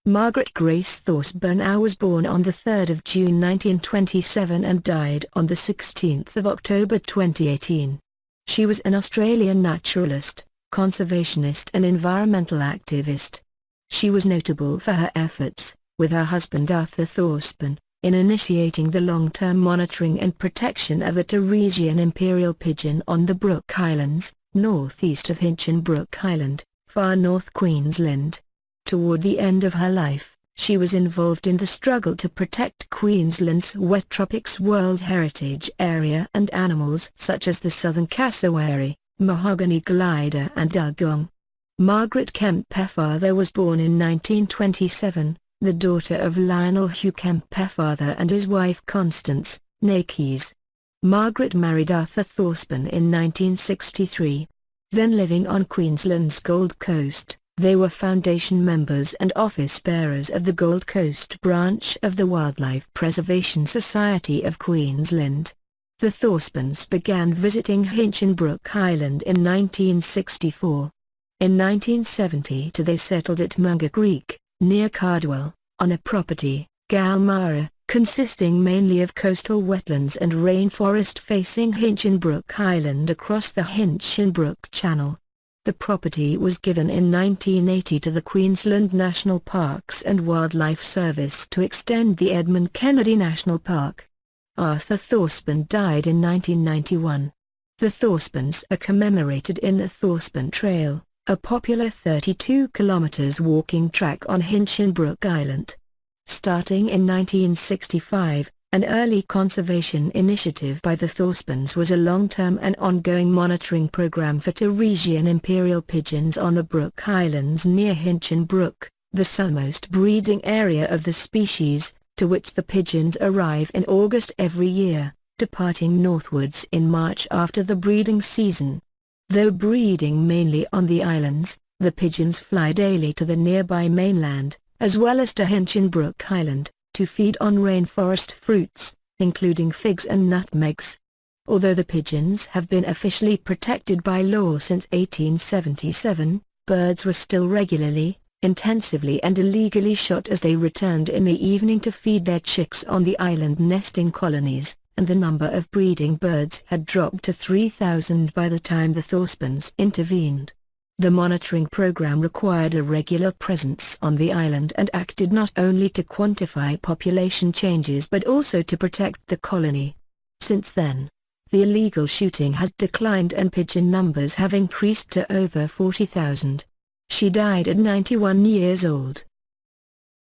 Margaret Grace Thorsborne AO was born on 3 June 1927 and died on 16 October 2018. She was an Australian naturalist, conservationist and environmental activist. She was notable for her efforts, with her husband Arthur Thorsborne, in initiating the long-term monitoring and protection of the Torresian imperial pigeon on the Brook Islands, northeast of Hinchinbrook Island, far North Queensland. Toward the end of her life, she was involved in the struggle to protect Queensland's wet tropics World Heritage Area and animals such as the southern cassowary, mahogany glider and dugong. Margaret Kemp-Pennefather was born in 1927, the daughter of Lionel Hugh Kemp-Pennefather and his wife Constance, née. Margaret married Arthur Thorsborne in 1963. Then living on Queensland's Gold Coast, they were foundation members and office bearers of the Gold Coast branch of the Wildlife Preservation Society of Queensland. The Thorsbornes began visiting Hinchinbrook Island in 1964. In 1972 they settled at Meunga Creek, near Cardwell, on a property, Galmara, consisting mainly of coastal wetlands and rainforest facing Hinchinbrook Island across the Hinchinbrook Channel. The property was given in 1980 to the Queensland National Parks and Wildlife Service to extend the Edmund Kennedy National Park. Arthur Thorsborne died in 1991. The Thorsbornes are commemorated in the Thorsborne Trail, a popular 32 km walking track on Hinchinbrook Island. Starting in 1965, an early conservation initiative by the Thorsbornes was a long-term and ongoing monitoring program for Torresian imperial pigeons on the Brook Islands near Hinchinbrook, the southernmost breeding area of the species, to which the pigeons arrive in August every year, departing northwards in March after the breeding season. Though breeding mainly on the islands, the pigeons fly daily to the nearby mainland, as well as to Hinchinbrook Island, to feed on rainforest fruits, including figs and nutmegs. Although the pigeons have been officially protected by law since 1877, birds were still regularly, intensively and illegally shot as they returned in the evening to feed their chicks on the island nesting colonies, and the number of breeding birds had dropped to 3,000 by the time the Thorsbornes intervened. The monitoring program required a regular presence on the island and acted not only to quantify population changes but also to protect the colony. Since then, the illegal shooting has declined and pigeon numbers have increased to over 40,000. She died at 91 years old.